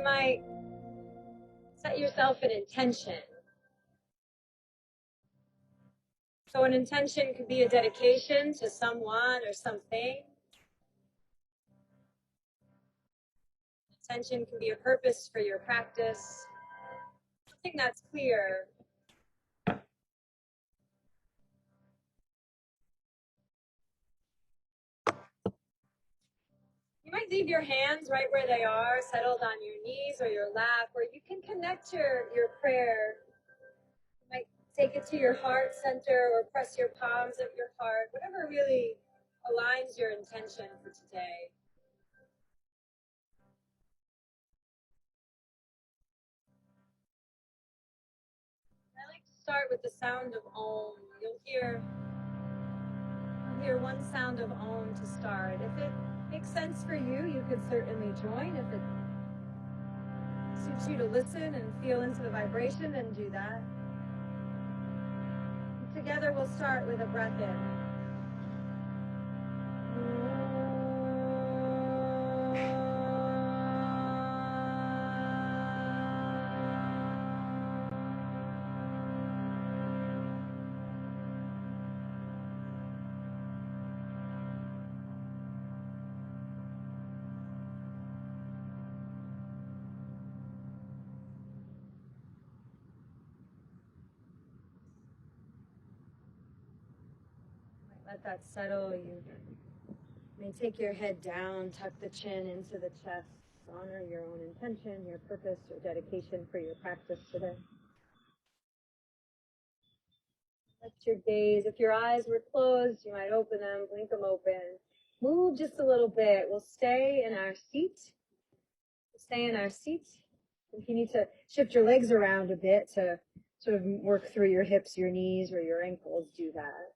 might set yourself an intention. So an intention could be a dedication to someone or something. Intention can be a purpose for your practice. Something that's clear. You might leave your hands right where they are, settled on your knees or your lap, or you can connect your prayer. You might take it to your heart center or press your palms of your heart, whatever really aligns your intention for today. I like to start with the sound of Om. You'll hear one sound of Om to start. If it makes sense for you, you could certainly join. If it suits you to listen and feel into the vibration, then do that. Together we'll start with a breath in. Let that settle. You may take your head down, tuck the chin into the chest, honor your own intention, your purpose, or dedication for your practice today. Lift your gaze. If your eyes were closed, you might open them, blink them open. Move just a little bit. We'll stay in our seat. If you need to shift your legs around a bit to sort of work through your hips, your knees, or your ankles, do that.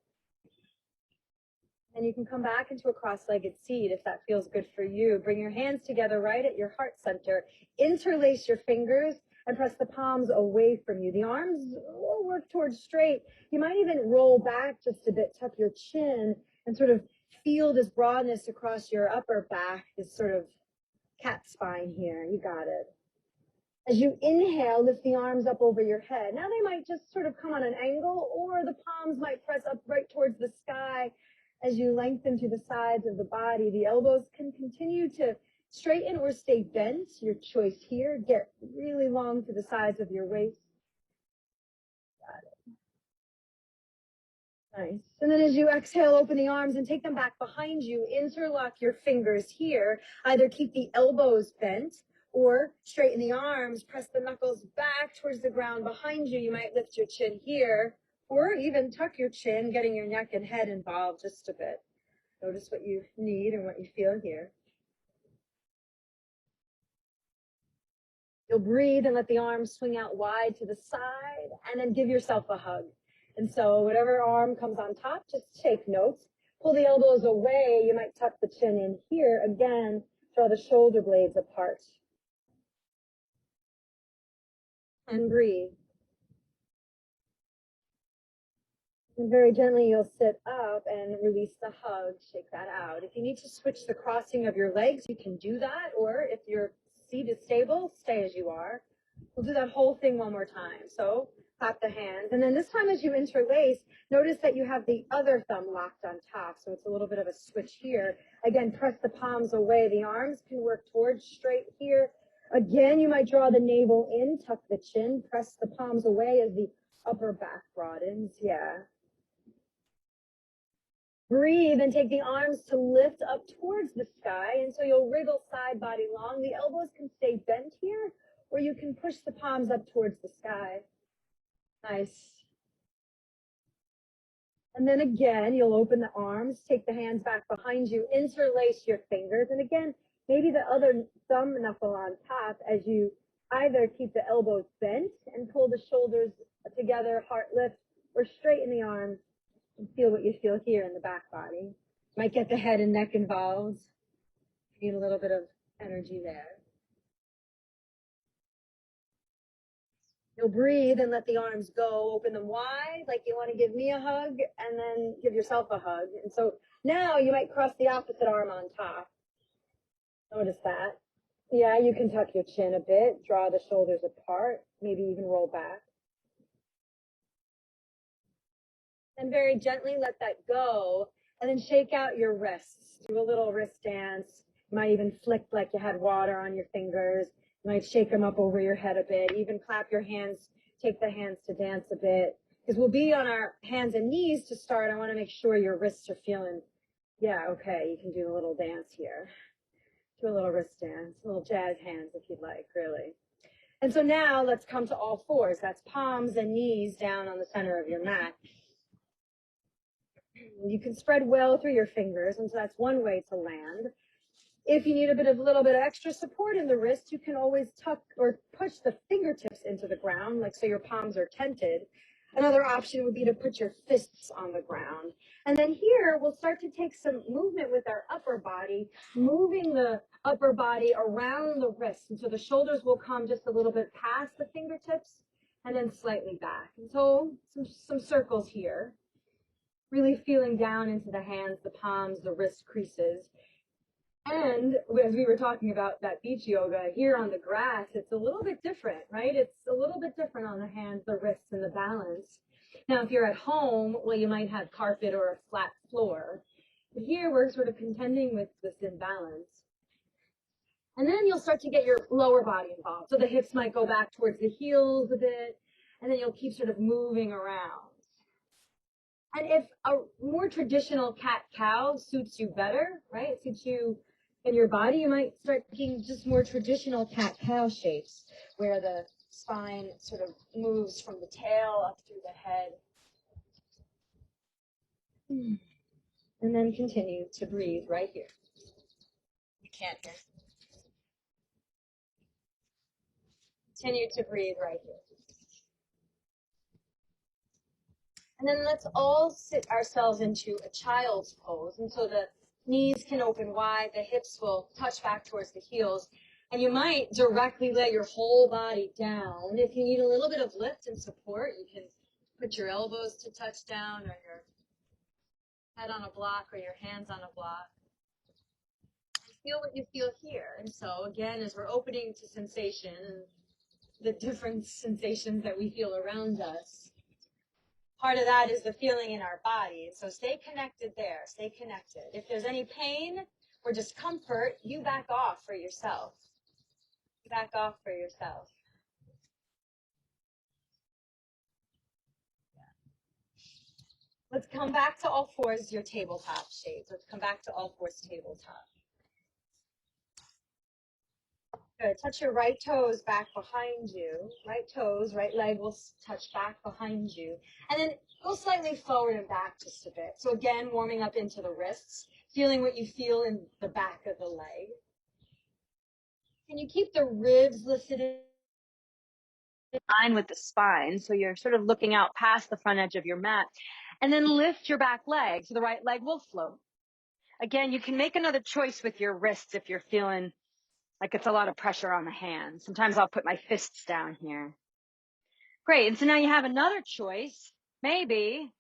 And you can come back into a cross-legged seat if that feels good for you. Bring your hands together right at your heart center. Interlace your fingers and press the palms away from you. The arms will work towards straight. You might even roll back just a bit, tuck your chin, and sort of feel this broadness across your upper back, this sort of cat spine here. You got it. As you inhale, lift the arms up over your head. Now they might just sort of come on an angle, or the palms might press up right towards the sky. As you lengthen to the sides of the body, the elbows can continue to straighten or stay bent. Your choice here. Get really long to the sides of your waist. Got it. Nice. And then as you exhale, open the arms and take them back behind you. Interlock your fingers here. Either keep the elbows bent or straighten the arms. Press the knuckles back towards the ground behind you. You might lift your chin here. Or even tuck your chin, getting your neck and head involved just a bit. Notice what you need and what you feel here. You'll breathe and let the arms swing out wide to the side, and then give yourself a hug. And so whatever arm comes on top, just take note. Pull the elbows away. You might tuck the chin in here. Again, draw the shoulder blades apart. And breathe. And very gently, you'll sit up and release the hug. Shake that out. If you need to switch the crossing of your legs, you can do that. Or if your seat is stable, stay as you are. We'll do that whole thing one more time. So clap the hands. And then this time as you interlace, notice that you have the other thumb locked on top. So it's a little bit of a switch here. Again, press the palms away. The arms can work towards straight here. Again, you might draw the navel in, tuck the chin, press the palms away as the upper back broadens. Yeah. Breathe and take the arms to lift up towards the sky. And so you'll wriggle side body long. The elbows can stay bent here, or you can push the palms up towards the sky. Nice. And then again, you'll open the arms, take the hands back behind you, interlace your fingers. And again, maybe the other thumb knuckle on top as you either keep the elbows bent and pull the shoulders together, heart lift, or straighten the arms. And feel what you feel here in the back body. Might get the head and neck involved. Need a little bit of energy there. You'll breathe and let the arms go. Open them wide like you want to give me a hug, and then give yourself a hug. And so now you might cross the opposite arm on top. Notice that. Yeah, you can tuck your chin a bit, draw the shoulders apart, maybe even roll back. And very gently let that go, and then shake out your wrists. Do a little wrist dance. You might even flick like you had water on your fingers. You might shake them up over your head a bit. Even clap your hands, take the hands to dance a bit. Because we'll be on our hands and knees to start. I want to make sure your wrists are feeling, yeah, okay, you can do a little dance here. Do a little wrist dance, a little jazz hands if you'd like, really. And so now let's come to all fours. That's palms and knees down on the center of your mat. You can spread well through your fingers, and so that's one way to land. If you need a little bit of extra support in the wrist, you can always tuck or push the fingertips into the ground, like so your palms are tented. Another option would be to put your fists on the ground. And then here, we'll start to take some movement with our upper body, moving the upper body around the wrist. And so the shoulders will come just a little bit past the fingertips and then slightly back. And so some circles here. Really feeling down into the hands, the palms, the wrist creases. And as we were talking about that beach yoga, here on the grass, it's a little bit different, right? It's a little bit different on the hands, the wrists, and the balance. Now, if you're at home, well, you might have carpet or a flat floor. But here we're sort of contending with this imbalance. And then you'll start to get your lower body involved. So the hips might go back towards the heels a bit, and then you'll keep sort of moving around. And if a more traditional cat-cow suits you better, right, it suits you in your body, you might start thinking just more traditional cat-cow shapes, where the spine sort of moves from the tail up through the head. And then continue to breathe right here. You can't hear. Continue to breathe right here. And then let's all sit ourselves into a child's pose. And so the knees can open wide, the hips will touch back towards the heels. And you might directly let your whole body down. If you need a little bit of lift and support, you can put your elbows to touch down or your head on a block or your hands on a block. Feel what you feel here. And so again, as we're opening to sensation and the different sensations that we feel around us, part of that is the feeling in our body. So stay connected there. Stay connected. If there's any pain or discomfort, you back off for yourself. Back off for yourself. Let's come back to all fours, your tabletop shape. Let's come back to all fours tabletop. Good. Touch your right toes back behind you. Right toes, right leg will touch back behind you. And then go slightly forward and back just a bit. So again, warming up into the wrists, feeling what you feel in the back of the leg. And you keep the ribs lifted in line with the spine. So you're sort of looking out past the front edge of your mat. And then lift your back leg. So the right leg will float. Again, you can make another choice with your wrists if you're feeling like it's a lot of pressure on the hands. Sometimes I'll put my fists down here. Great. And so now you have another choice. Maybe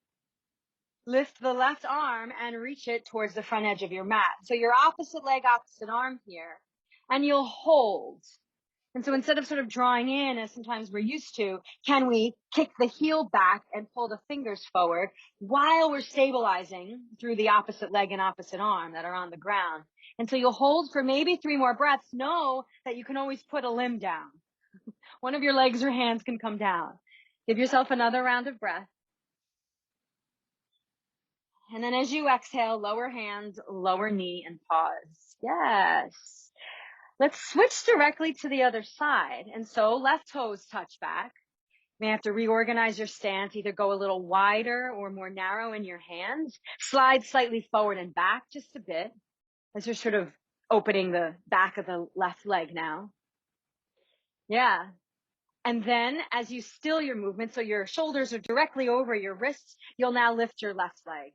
lift the left arm and reach it towards the front edge of your mat. So your opposite leg, opposite arm here. And you'll hold. And so instead of sort of drawing in, as sometimes we're used to, can we kick the heel back and pull the fingers forward while we're stabilizing through the opposite leg and opposite arm that are on the ground? And so you'll hold for maybe 3 more breaths. Know that you can always put a limb down. One of your legs or hands can come down. Give yourself another round of breath. And then as you exhale, lower hands, lower knee, and pause. Yes. Let's switch directly to the other side. And so left toes touch back. You may have to reorganize your stance, either go a little wider or more narrow in your hands. Slide slightly forward and back just a bit as you're sort of opening the back of the left leg now. Yeah. And then as you still your movement, so your shoulders are directly over your wrists, you'll now lift your left leg.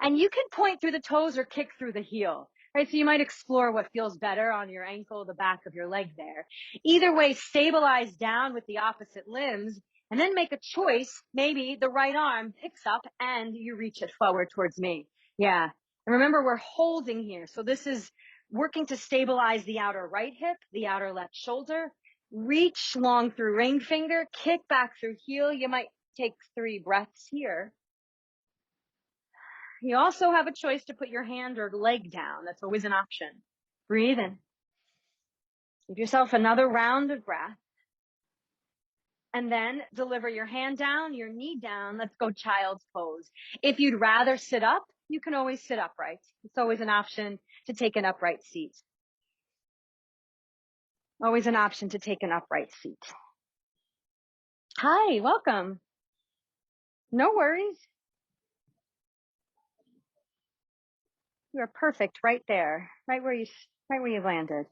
And you can point through the toes or kick through the heel, right? So you might explore what feels better on your ankle, the back of your leg there. Either way, stabilize down with the opposite limbs and then make a choice. Maybe the right arm picks up and you reach it forward towards me. Yeah. And remember, we're holding here. So this is working to stabilize the outer right hip, the outer left shoulder. Reach long through ring finger, kick back through heel. You might take 3 breaths here. You also have a choice to put your hand or leg down. That's always an option. Breathe in. Give yourself another round of breath. And then deliver your hand down, your knee down. Let's go child's pose. If you'd rather sit up, you can always sit upright. It's always an option to take an upright seat. Always an option to take an upright seat. Hi, welcome. No worries. You are perfect right there, right where you landed.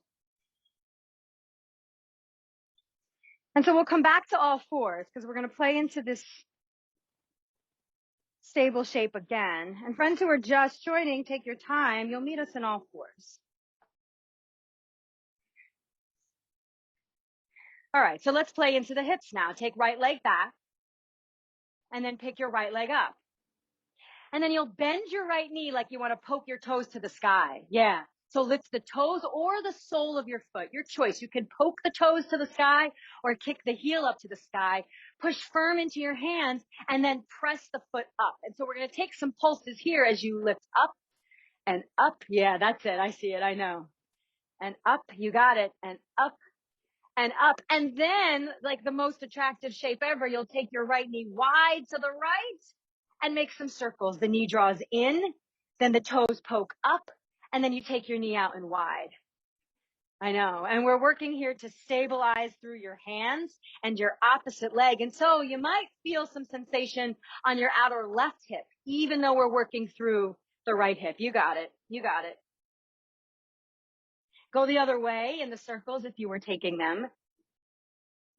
And so we'll come back to all fours because we're going to play into this stable shape again. And friends who are just joining, take your time. You'll meet us in all fours. All right, so let's play into the hips now. Take right leg back and then pick your right leg up. And then you'll bend your right knee like you want to poke your toes to the sky. Yeah. So lift the toes or the sole of your foot, your choice. You can poke the toes to the sky or kick the heel up to the sky. Push firm into your hands and then press the foot up. And so we're going to take some pulses here as you lift up and up. Yeah, that's it. I see it. I know. And up. You got it. And up. And up. And then, like the most attractive shape ever, you'll take your right knee wide to the right and make some circles. The knee draws in, then the toes poke up, and then you take your knee out and wide. I know. And we're working here to stabilize through your hands and your opposite leg. And so you might feel some sensation on your outer left hip, even though we're working through the right hip. You got it. You got it. Go the other way in the circles if you were taking them.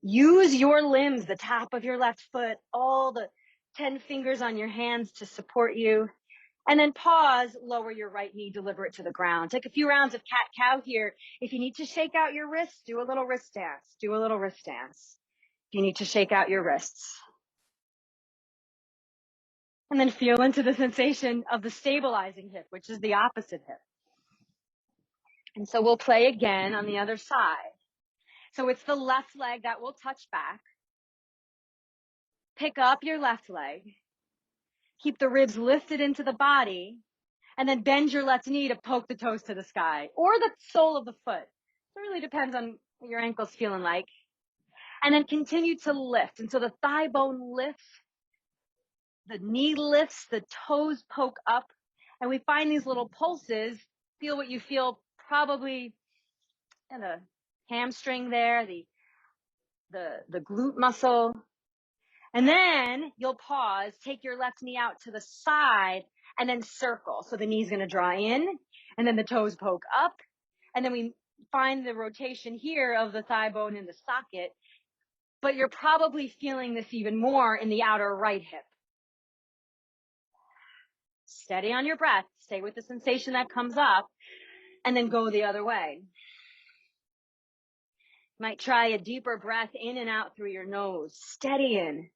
Use your limbs, the top of your left foot, all the 10 fingers on your hands to support you. And then pause, lower your right knee, deliver it to the ground. Take a few rounds of cat-cow here. If you need to shake out your wrists, do a little wrist dance. Do a little wrist dance. If you need to shake out your wrists. And then feel into the sensation of the stabilizing hip, which is the opposite hip. And so we'll play again on the other side. So it's the left leg that will touch back. Pick up your left leg. Keep the ribs lifted into the body. And then bend your left knee to poke the toes to the sky or the sole of the foot. It really depends on what your ankle's feeling like. And then continue to lift. And so the thigh bone lifts, the knee lifts, the toes poke up. And we find these little pulses. Feel what you feel probably in the hamstring there, the glute muscle. And then you'll pause, take your left knee out to the side, and then circle. So the knee's going to draw in, and then the toes poke up. And then we find the rotation here of the thigh bone in the socket. But you're probably feeling this even more in the outer right hip. Steady on your breath. Stay with the sensation that comes up, and then go the other way. Might try a deeper breath in and out through your nose. Steady in.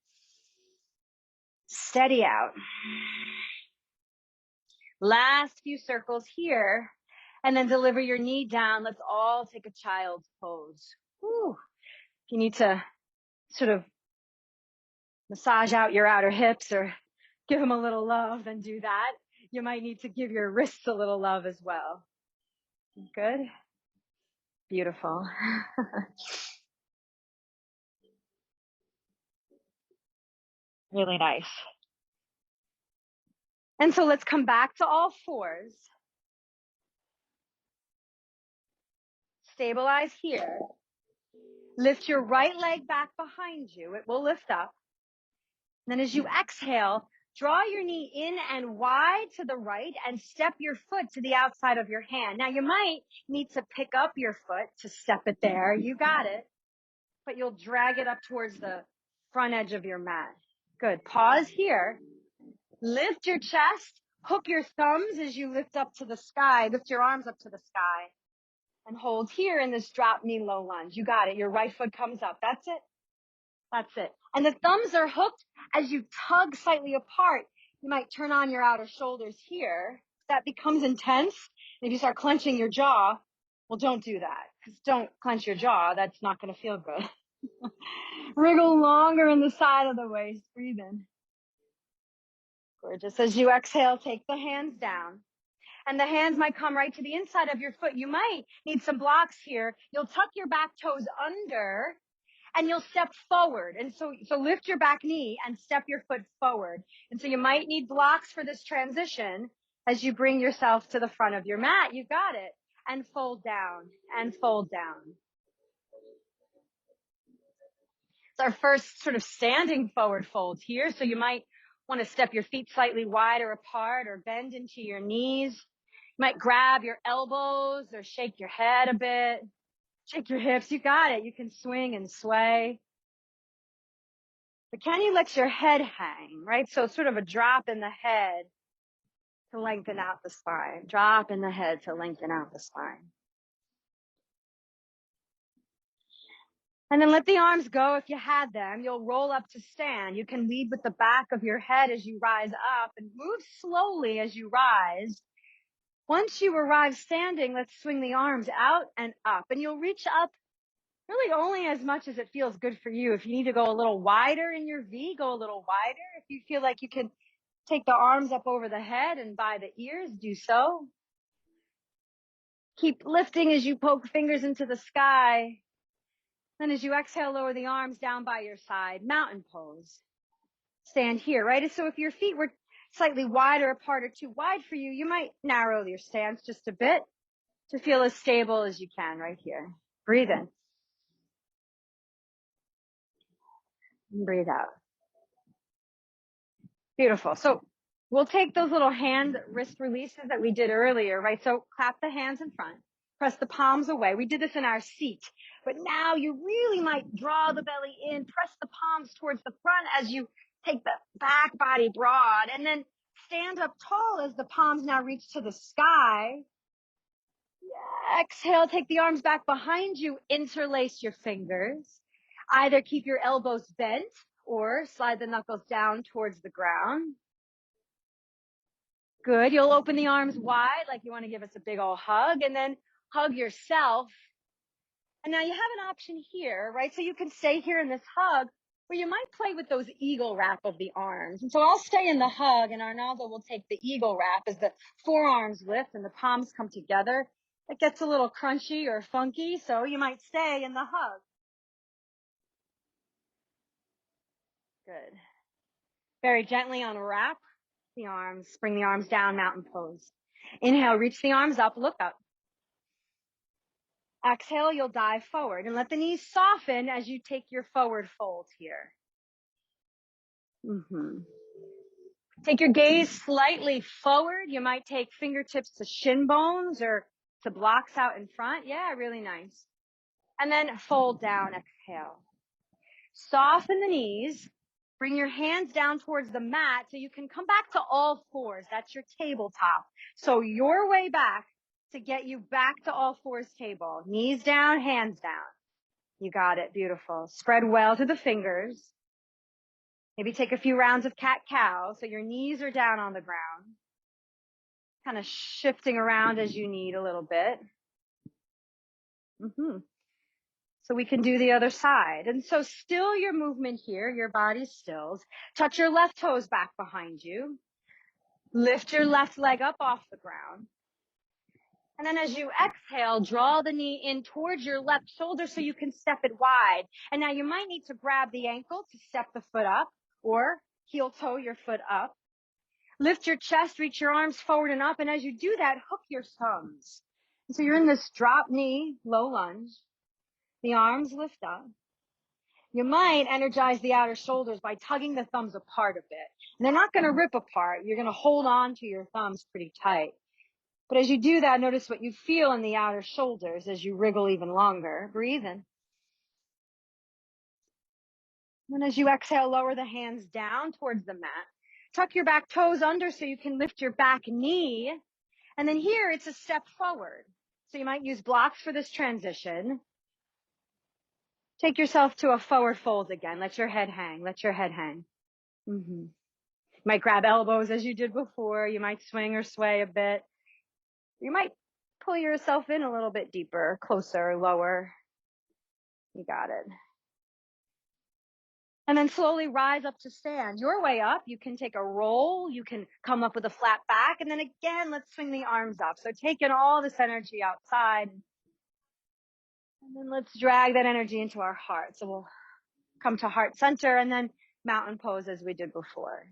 Steady out. Last few circles here, and then deliver your knee down. Let's all take a child's pose. Whew. If you need to sort of massage out your outer hips or give them a little love, then do that. You might need to give your wrists a little love as well. Good? Beautiful. Really nice. And so let's come back to all fours. Stabilize here. Lift your right leg back behind you. It will lift up. And then as you exhale, draw your knee in and wide to the right and step your foot to the outside of your hand. Now you might need to pick up your foot to step it there. You got it. But you'll drag it up towards the front edge of your mat. Good. Pause here. Lift your chest. Hook your thumbs as you lift up to the sky. Lift your arms up to the sky. And hold here in this drop knee low lunge. You got it. Your right foot comes up. That's it. That's it. And the thumbs are hooked as you tug slightly apart. You might turn on your outer shoulders here. If that becomes intense, If you start clenching your jaw, well, don't do that. Just don't clench your jaw. That's not going to feel good. Wriggle longer in the side of the waist. Breathe in. Gorgeous. As you exhale, take the hands down. And the hands might come right to the inside of your foot. You might need some blocks here. You'll tuck your back toes under and you'll step forward. And so lift your back knee and step your foot forward. And so you might need blocks for this transition as you bring yourself to the front of your mat. You got it. And fold down and fold down. It's our first sort of standing forward fold here. So you might want to step your feet slightly wider apart or bend into your knees. You might grab your elbows or shake your head a bit. Shake your hips. You got it. You can swing and sway. But can you let your head hang, right? So sort of a drop in the head to lengthen out the spine. Drop in the head to lengthen out the spine. And then let the arms go if you had them. You'll roll up to stand. You can lead with the back of your head as you rise up and move slowly as you rise. Once you arrive standing, let's swing the arms out and up. And you'll reach up really only as much as it feels good for you. If you need to go a little wider in your V, go a little wider. If you feel like you can take the arms up over the head and by the ears, do so. Keep lifting as you poke fingers into the sky. Then as you exhale, lower the arms down by your side, mountain pose. Stand here, right? So if your feet were slightly wider apart or too wide for you, you might narrow your stance just a bit to feel as stable as you can right here. Breathe in. And breathe out. Beautiful. So we'll take those little hand wrist releases that we did earlier, right? So clap the hands in front. Press the palms away. We did this in our seat, but now you really might draw the belly in, press the palms towards the front as you take the back body broad, and then stand up tall as the palms now reach to the sky. Yeah. Exhale, take the arms back behind you, interlace your fingers. Either keep your elbows bent or slide the knuckles down towards the ground. Good. You'll open the arms wide like you want to give us a big old hug, and then hug yourself. And now you have an option here, right? So you can stay here in this hug, or you might play with those eagle wrap of the arms. And so I'll stay in the hug, and Arnaldo will take the eagle wrap as the forearms lift and the palms come together. It gets a little crunchy or funky, so you might stay in the hug. Good. Very gently unwrap the arms, bring the arms down, mountain pose. Inhale, reach the arms up, look up. Exhale, you'll dive forward and let the knees soften as you take your forward fold here. Take your gaze slightly forward. You might take fingertips to shin bones or to blocks out in front. Yeah, really nice. And then fold down, exhale. Soften the knees. Bring your hands down towards the mat so you can come back to all fours. That's your tabletop. So your way back to get you back to all fours table. Knees down, hands down. You got it. Beautiful. Spread well to the fingers. Maybe take a few rounds of cat-cow so your knees are down on the ground. Kind of shifting around as you need a little bit. So we can do the other side. And so still your movement here, your body stills. Touch your left toes back behind you. Lift your left leg up off the ground. And then as you exhale, draw the knee in towards your left shoulder so you can step it wide. And now you might need to grab the ankle to step the foot up or heel toe your foot up. Lift your chest, reach your arms forward and up. And as you do that, hook your thumbs. And so you're in this drop knee, low lunge. The arms lift up. You might energize the outer shoulders by tugging the thumbs apart a bit. And they're not going to rip apart. You're going to hold on to your thumbs pretty tight. But as you do that, notice what you feel in the outer shoulders as you wriggle even longer. Breathe in. And as you exhale, lower the hands down towards the mat. Tuck your back toes under so you can lift your back knee. And then here, it's a step forward. So you might use blocks for this transition. Take yourself to a forward fold again. Let your head hang. Let your head hang. You might grab elbows as you did before. You might swing or sway a bit. You might pull yourself in a little bit deeper, closer, lower. You got it. And then slowly rise up to stand. Your way up, you can take a roll, you can come up with a flat back, and then again, let's swing the arms up. So taking all this energy outside, and then let's drag that energy into our heart. So we'll come to heart center and then mountain pose as we did before.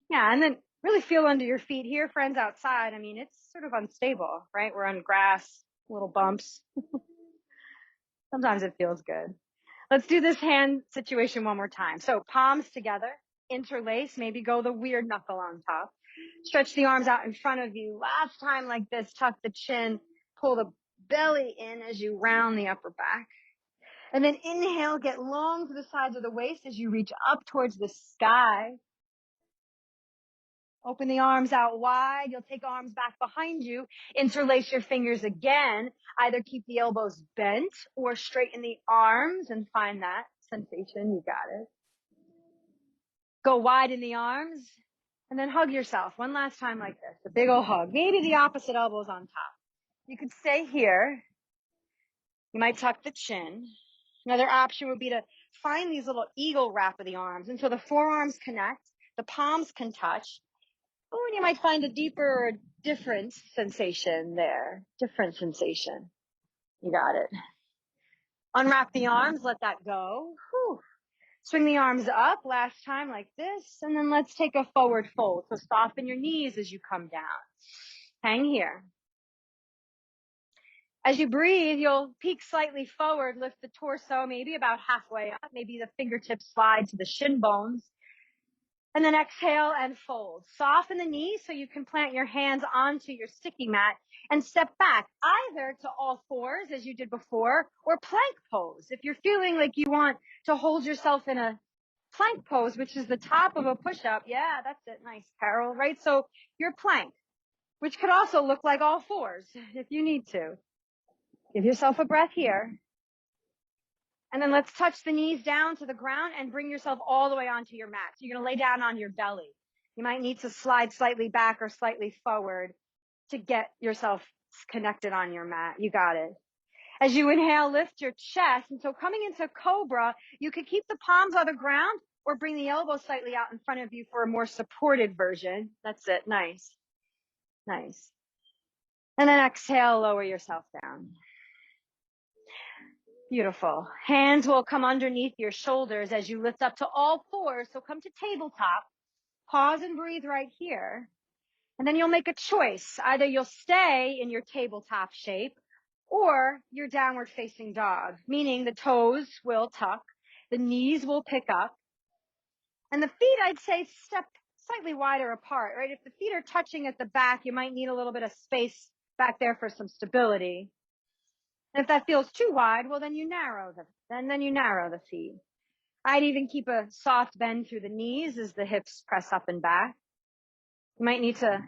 Yeah, and then really feel under your feet here, friends outside. I mean, it's sort of unstable, right? We're on grass, little bumps. Sometimes it feels good. Let's do this hand situation one more time. So palms together, interlace, maybe go the weird knuckle on top. Stretch the arms out in front of you. Last time like this, tuck the chin, pull the belly in as you round the upper back. And then inhale, get long to the sides of the waist as you reach up towards the sky. Open the arms out wide. You'll take arms back behind you. Interlace your fingers again. Either keep the elbows bent or straighten the arms and find that sensation. You got it. Go wide in the arms and then hug yourself one last time like this. A big old hug. Maybe the opposite elbows on top. You could stay here. You might tuck the chin. Another option would be to find these little eagle wrap of the arms. And so the forearms connect, the palms can touch. Oh, and you might find a deeper, different sensation there. Different sensation. You got it. Unwrap the arms, let that go. Whew. Swing the arms up last time like this, and then let's take a forward fold. So soften your knees as you come down. Hang here. As you breathe, you'll peek slightly forward, lift the torso maybe about halfway up. Maybe the fingertips slide to the shin bones. And then exhale and fold. Soften the knees so you can plant your hands onto your sticky mat and step back either to all fours as you did before or plank pose. If you're feeling like you want to hold yourself in a plank pose, which is the top of a push-up. Yeah, that's it. Nice, Carol, right? So your plank, which could also look like all fours if you need to. Give yourself a breath here. And then let's touch the knees down to the ground and bring yourself all the way onto your mat. So you're going to lay down on your belly. You might need to slide slightly back or slightly forward to get yourself connected on your mat. You got it. As you inhale, lift your chest. And so coming into cobra, you could keep the palms on the ground or bring the elbows slightly out in front of you for a more supported version. That's it. Nice. Nice. And then exhale, lower yourself down. Beautiful. Hands will come underneath your shoulders as you lift up to all fours. So come to tabletop. Pause and breathe right here. And then you'll make a choice. Either you'll stay in your tabletop shape or your downward facing dog, meaning the toes will tuck, the knees will pick up, and the feet, I'd say, step slightly wider apart, right? If the feet are touching at the back, you might need a little bit of space back there for some stability. And if that feels too wide, well, then you narrow the feet. I'd even keep a soft bend through the knees as the hips press up and back. You might need to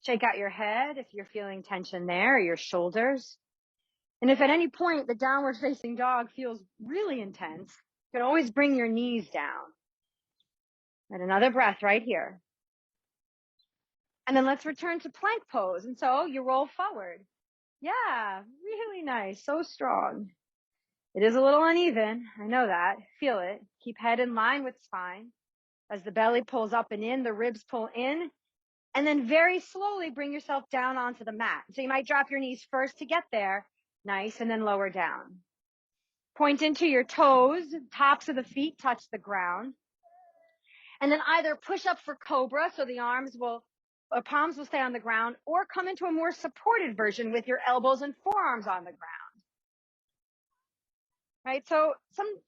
shake out your head if you're feeling tension there, or your shoulders. And if at any point the downward facing dog feels really intense, you can always bring your knees down. And another breath right here. And then let's return to plank pose. And so you roll forward. Yeah, really nice. So strong. It is a little uneven. I know that. Feel it. Keep head in line with spine. As the belly pulls up and in, the ribs pull in. And then very slowly bring yourself down onto the mat. So you might drop your knees first to get there. Nice. And then lower down. Point into your toes. Tops of the feet touch the ground. And then either push up for cobra, so the palms will stay on the ground, or come into a more supported version with your elbows and forearms on the ground. Right? So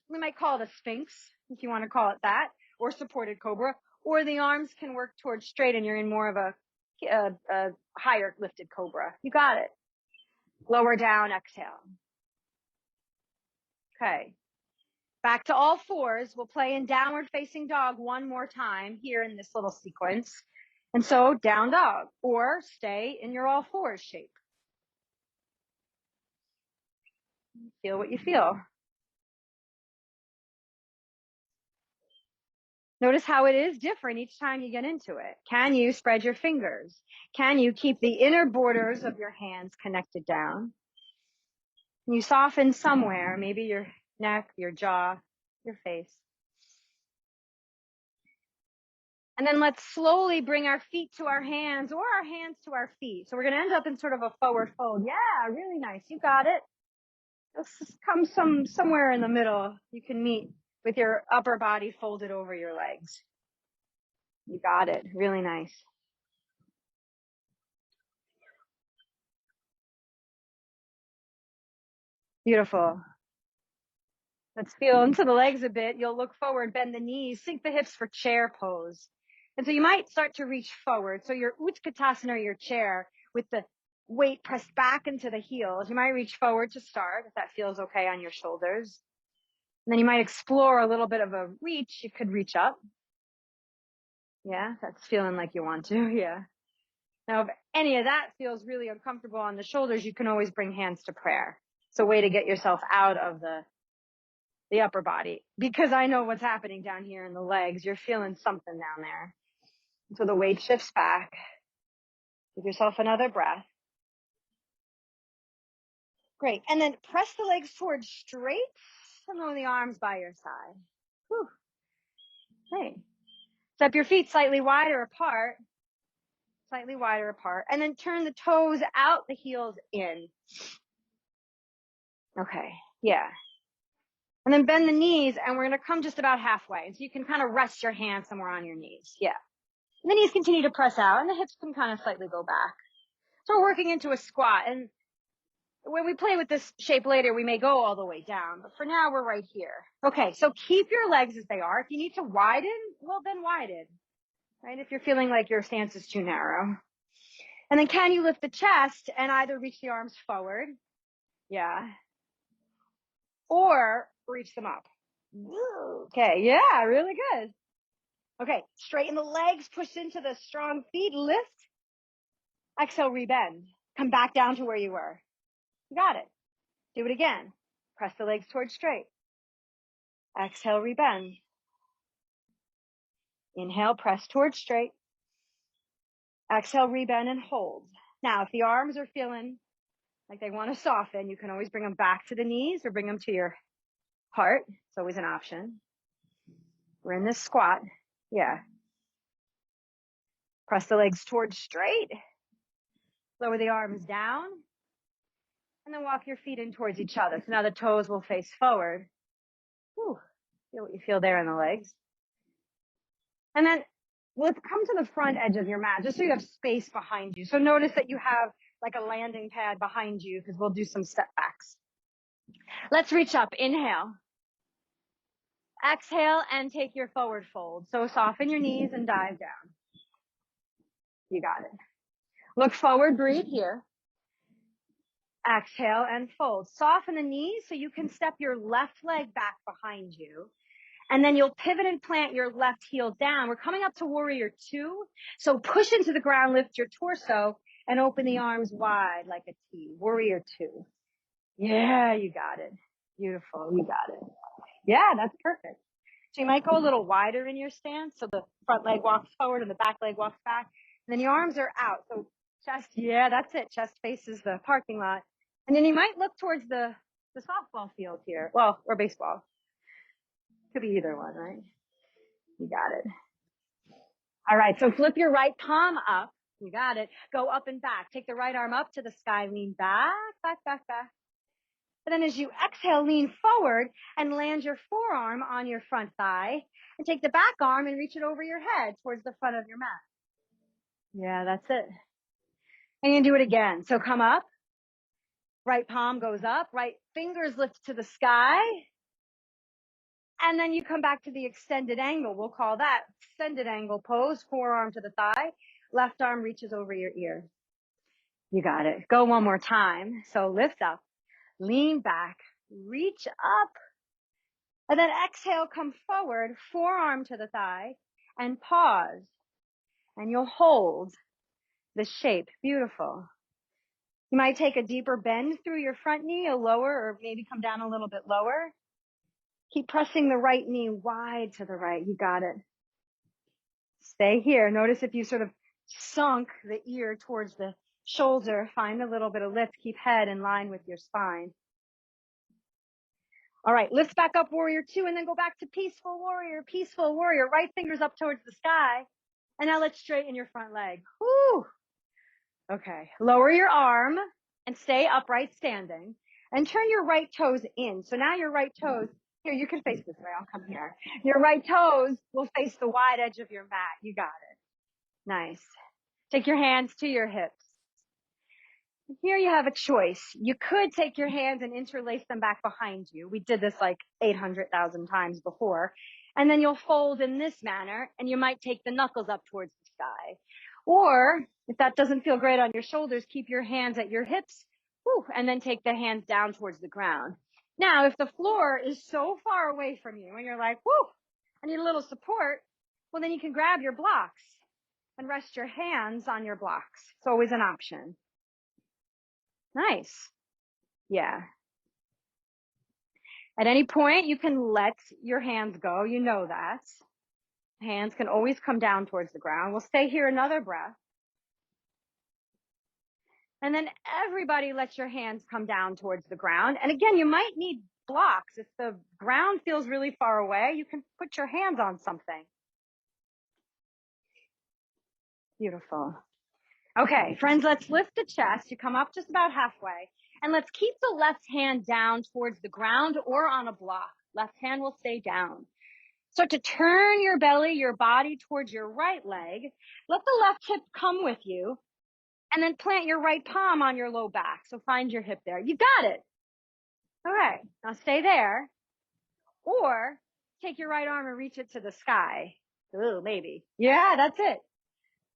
we might call it a sphinx, if you want to call it that, or supported cobra, or the arms can work towards straight and you're in more of a higher lifted cobra. You got it. Lower down, exhale. Okay. Back to all fours. We'll play in downward facing dog one more time here in this little sequence. And so down dog, or stay in your all fours shape. Feel what you feel. Notice how it is different each time you get into it. Can you spread your fingers? Can you keep the inner borders of your hands connected down? Can you soften somewhere, maybe your neck, your jaw, your face? And then let's slowly bring our feet to our hands or our hands to our feet. So we're going to end up in sort of a forward fold. Yeah, really nice. You got it. Just come somewhere in the middle. You can meet with your upper body folded over your legs. You got it. Really nice. Beautiful. Let's feel into the legs a bit. You'll look forward, bend the knees, sink the hips for chair pose. And so you might start to reach forward. So your Utkatasana, or your chair, with the weight pressed back into the heels. You might reach forward to start, if that feels okay on your shoulders. And then you might explore a little bit of a reach. You could reach up. Yeah, that's feeling like you want to. Yeah. Now, if any of that feels really uncomfortable on the shoulders, you can always bring hands to prayer. It's a way to get yourself out of the upper body, because I know what's happening down here in the legs. You're feeling something down there. So the weight shifts back. Give yourself another breath. Great. And then press the legs towards straight and lower the arms by your side. Whew. Great. Step your feet slightly wider apart, and then turn the toes out, the heels in. Okay. Yeah. And then bend the knees, and we're going to come just about halfway. So you can kind of rest your hand somewhere on your knees. Yeah. And the knees continue to press out, and the hips can kind of slightly go back. So we're working into a squat. And when we play with this shape later, we may go all the way down. But for now, we're right here. Okay, so keep your legs as they are. If you need to widen, well, then widen. Right? If you're feeling like your stance is too narrow. And then can you lift the chest and either reach the arms forward? Yeah. Or reach them up. Okay, yeah, really good. Okay, straighten the legs, push into the strong feet, lift. Exhale, rebend. Come back down to where you were. You got it. Do it again. Press the legs towards straight. Exhale, rebend. Inhale, press towards straight. Exhale, rebend and hold. Now, if the arms are feeling like they want to soften, you can always bring them back to the knees or bring them to your heart. It's always an option. We're in this squat. Yeah. Press the legs towards straight. Lower the arms down. And then walk your feet in towards each other. So now the toes will face forward. Whew. Feel what you feel there in the legs. And then let's come to the front edge of your mat, just so you have space behind you. So notice that you have like a landing pad behind you, because we'll do some step backs. Let's reach up. Inhale. Exhale and take your forward fold. So soften your knees and dive down. You got it. Look forward, breathe here. Exhale and fold. Soften the knees so you can step your left leg back behind you. And then you'll pivot and plant your left heel down. We're coming up to warrior two. So push into the ground, lift your torso, and open the arms wide like a T. Warrior two. Yeah, you got it. Beautiful. You got it. Yeah, that's perfect. So you might go a little wider in your stance. So the front leg walks forward and the back leg walks back. And then your arms are out. So chest, yeah, that's it. Chest faces the parking lot. And then you might look towards the softball field here. Well, or baseball. Could be either one, right? You got it. All right. So flip your right palm up. You got it. Go up and back. Take the right arm up to the sky. Lean back, back, back, back. And then as you exhale, lean forward and land your forearm on your front thigh. And take the back arm and reach it over your head towards the front of your mat. Yeah, that's it. And you can do it again. So come up. Right palm goes up. Right fingers lift to the sky. And then you come back to the extended angle. We'll call that extended angle pose. Forearm to the thigh. Left arm reaches over your ear. You got it. Go one more time. So lift up, lean back, reach up, and then exhale, come forward, forearm to the thigh, and pause. And you'll hold the shape. Beautiful. You might take a deeper bend through your front knee, a lower, or maybe come down a little bit lower. Keep pressing the right knee wide to the right. You got it. Stay here. Notice if you sort of sunk the ear towards the shoulder, find a little bit of lift. Keep head in line with your spine. All right, lift back up, warrior two, and then go back to peaceful warrior, peaceful warrior. Right fingers up towards the sky. And now let's straighten your front leg. Woo! Okay, lower your arm and stay upright standing. And turn your right toes in. So now your right toes, here, you can face this way. I'll come here. Your right toes will face the wide edge of your mat. You got it. Nice. Take your hands to your hips. Here you have a choice. You could take your hands and interlace them back behind you. We did this like 800,000 times before. And then you'll fold in this manner, and you might take the knuckles up towards the sky. Or, if that doesn't feel great on your shoulders, keep your hands at your hips, and then take the hands down towards the ground. Now, if the floor is so far away from you, and you're like, I need a little support, well, then you can grab your blocks and rest your hands on your blocks. It's always an option. Nice. Yeah. At any point, you can let your hands go. You know that. Hands can always come down towards the ground. We'll stay here another breath. And then everybody let your hands come down towards the ground. And again, you might need blocks. If the ground feels really far away, you can put your hands on something. Beautiful. Okay, friends, let's lift the chest. You come up just about halfway. And let's keep the left hand down towards the ground or on a block. Left hand will stay down. Start to turn your belly, your body towards your right leg. Let the left hip come with you. And then plant your right palm on your low back. So find your hip there. You got it. All right, now stay there. Or take your right arm and reach it to the sky. Ooh, maybe. Yeah, that's it.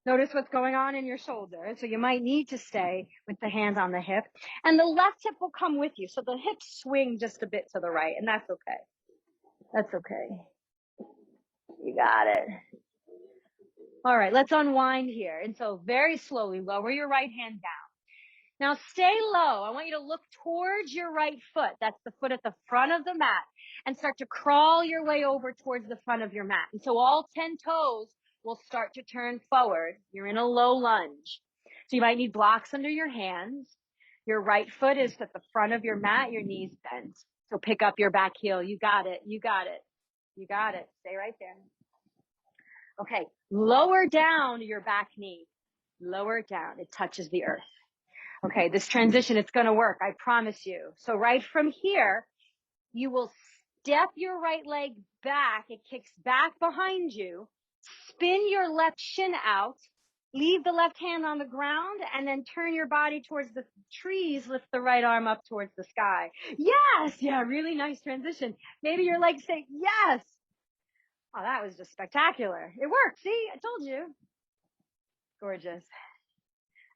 Notice what's going on in your shoulder. So you might need to stay with the hands on the hip. And the left hip will come with you. So the hips swing just a bit to the right. And that's okay. That's okay. You got it. All right, let's unwind here. And so very slowly, lower your right hand down. Now stay low. I want you to look towards your right foot. That's the foot at the front of the mat. And start to crawl your way over towards the front of your mat. And so all 10 toes will start to turn forward. You're in a low lunge. So you might need blocks under your hands. Your right foot is at the front of your mat, your knees bent. So pick up your back heel. You got it. You got it. You got it. Stay right there. Okay. Lower down your back knee. Lower it down. It touches the earth. Okay. This transition, it's going to work. I promise you. So right from here, you will step your right leg back. It kicks back behind you. Spin your left shin out. Leave the left hand on the ground and then turn your body towards the trees. Lift the right arm up towards the sky. Yes. Yeah. Really nice transition. Maybe your legs say yes. Oh, that was just spectacular. It worked. See, I told you. Gorgeous.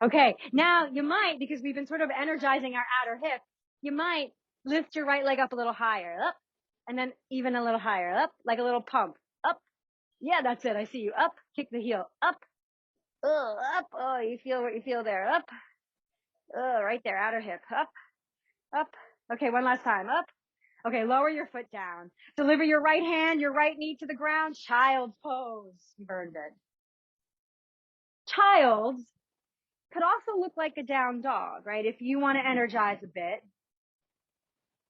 Okay. Now you might, because we've been sort of energizing our outer hip, you might lift your right leg up a little higher, up, and then even a little higher, up, like a little pump, up. Yeah, that's it. I see you. Up, kick the heel, up, up. Oh, you feel what you feel there, up, right there, outer hip, up, up. Okay, one last time, up. Okay, lower your foot down. Deliver your right hand, your right knee to the ground. Child's pose. You burned it. Child's could also look like a down dog, right? If you want to energize a bit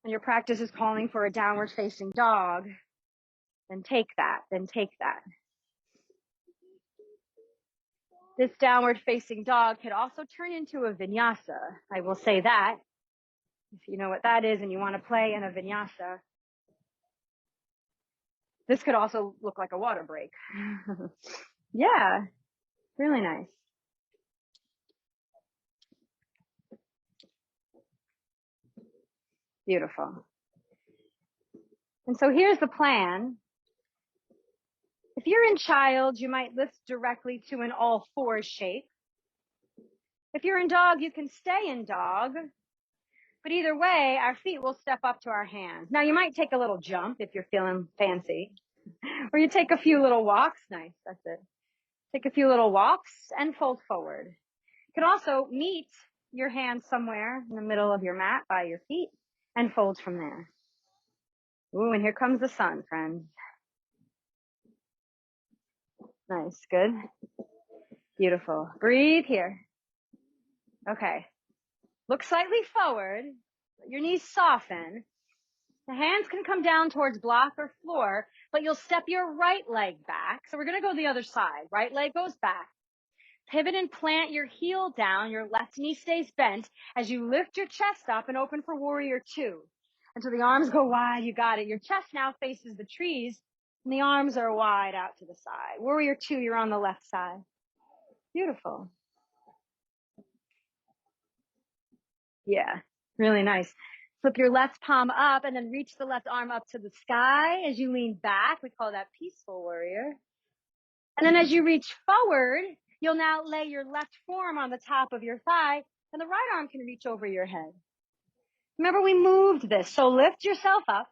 and your practice is calling for a downward facing dog, then take that. This downward facing dog could also turn into a vinyasa. I will say that. If you know what that is and you want to play in a vinyasa, this could also look like a water break. Yeah, really nice. Beautiful. And so here's the plan. If you're in child, you might lift directly to an all fours shape. If you're in dog, you can stay in dog. But either way, our feet will step up to our hands. Now, you might take a little jump if you're feeling fancy. Or you take a few little walks. Nice, that's it. Take a few little walks and fold forward. You can also meet your hands somewhere in the middle of your mat by your feet and fold from there. Ooh, and here comes the sun, friends. Nice. Good. Beautiful. Breathe here. Okay. Look slightly forward. Let your knees soften. The hands can come down towards block or floor, but you'll step your right leg back. So we're going to go the other side. Right leg goes back. Pivot and plant your heel down. Your left knee stays bent as you lift your chest up and open for warrior two. Until the arms go wide, you got it. Your chest now faces the trees and the arms are wide out to the side. Warrior two, you're on the left side. Beautiful. Yeah, really nice. Flip your left palm up and then reach the left arm up to the sky as you lean back. We call that peaceful warrior. And then as you reach forward, you'll now lay your left forearm on the top of your thigh and the right arm can reach over your head. Remember, we moved this. So lift yourself up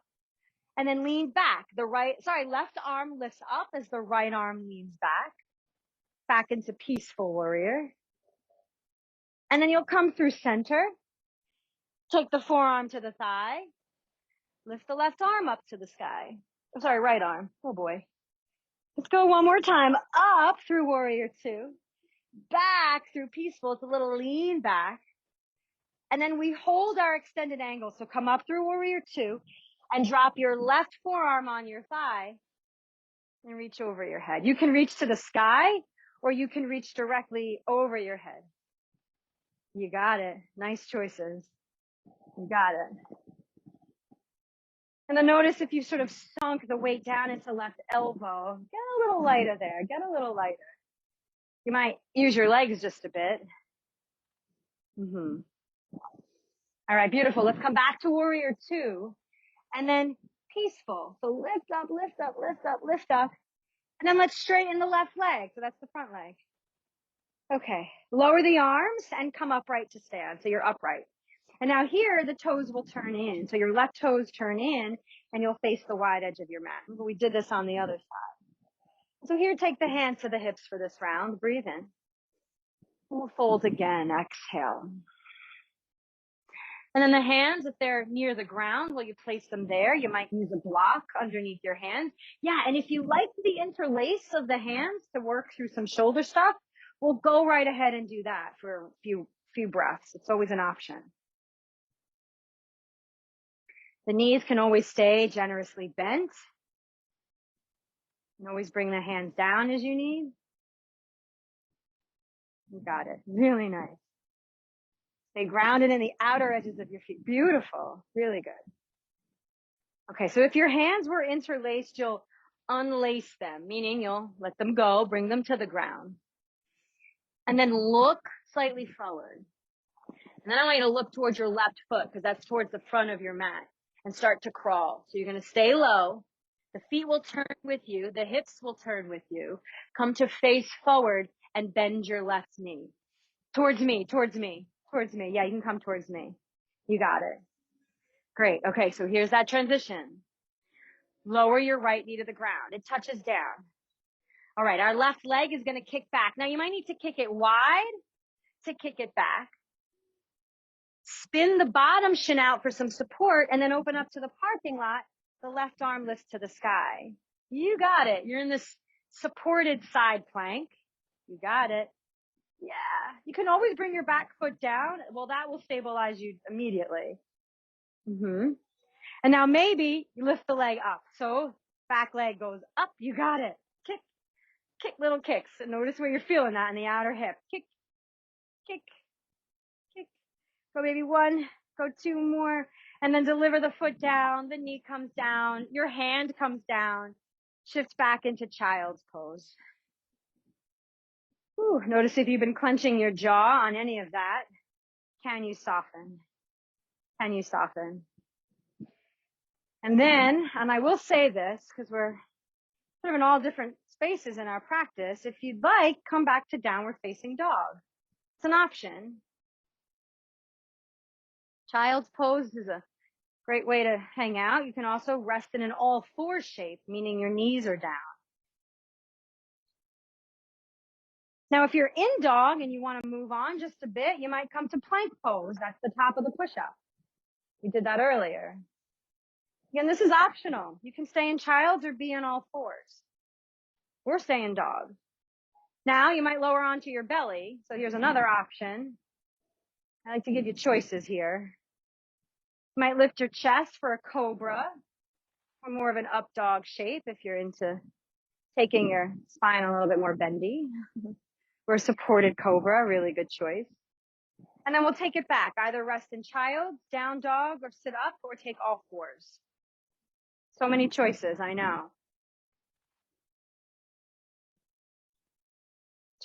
and then lean back. Left arm lifts up as the right arm leans back into peaceful warrior. And then you'll come through center. Take the forearm to the thigh. Lift the left arm up to the sky. Right arm. Oh boy. Let's go one more time. Up through warrior two. Back through peaceful. It's a little lean back. And then we hold our extended angle. So come up through warrior two and drop your left forearm on your thigh and reach over your head. You can reach to the sky or you can reach directly over your head. You got it. Nice choices. You got it. And then notice if you sort of sunk the weight down into left elbow, get a little lighter there. Get a little lighter. You might use your legs just a bit. All right, beautiful. Let's come back to warrior two and then peaceful. So lift up, lift up, lift up, lift up. And then let's straighten the left leg. So that's the front leg. Okay. Lower the arms and come upright to stand. So you're upright. And now here, the toes will turn in. So your left toes turn in and you'll face the wide edge of your mat. We did this on the other side. So here, take the hands to the hips for this round. Breathe in. We'll fold again. Exhale. And then the hands, if they're near the ground, well, you place them there. You might use a block underneath your hands. Yeah, and if you like the interlace of the hands to work through some shoulder stuff, we'll go right ahead and do that for a few breaths. It's always an option. The knees can always stay generously bent. You can always bring the hands down as you need. You got it. Really nice. Stay grounded in the outer edges of your feet. Beautiful. Really good. Okay, so if your hands were interlaced, you'll unlace them, meaning you'll let them go, bring them to the ground. And then look slightly forward. And then I want you to look towards your left foot because that's towards the front of your mat and start to crawl. So you're going to stay low. The feet will turn with you. The hips will turn with you. Come to face forward and bend your left knee. Towards me, towards me, towards me. Yeah, you can come towards me. You got it. Great. Okay, so here's that transition. Lower your right knee to the ground. It touches down. All right, our left leg is going to kick back. Now you might need to kick it wide to kick it back. Spin the bottom shin out for some support and then open up to the parking lot. The left arm lifts to the sky. You got it. You're in this supported side plank. You got it. Yeah. You can always bring your back foot down. Well, that will stabilize you immediately. And now maybe you lift the leg up. So back leg goes up. You got it. Kick little kicks. And notice where you're feeling that in the outer hip. Kick, kick, kick. Go maybe one, go two more. And then deliver the foot down. The knee comes down. Your hand comes down. Shift back into child's pose. Notice if you've been clenching your jaw on any of that. Can you soften? Can you soften? And then, and I will say this because we're sort of in all different spaces in our practice. If you'd like, come back to downward facing dog. It's an option. Child's pose is a great way to hang out. You can also rest in an all fours shape, meaning your knees are down. Now, if you're in dog and you want to move on just a bit, you might come to plank pose. That's the top of the push-up. We did that earlier. Again, this is optional. You can stay in child's or be in all fours. We're saying dog. Now you might lower onto your belly. So here's another option. I like to give you choices here. You might lift your chest for a cobra, or more of an up dog shape if you're into taking your spine a little bit more bendy. Or a supported cobra, really good choice. And then we'll take it back, either rest in child, down dog, or sit up, or take all fours. So many choices, I know.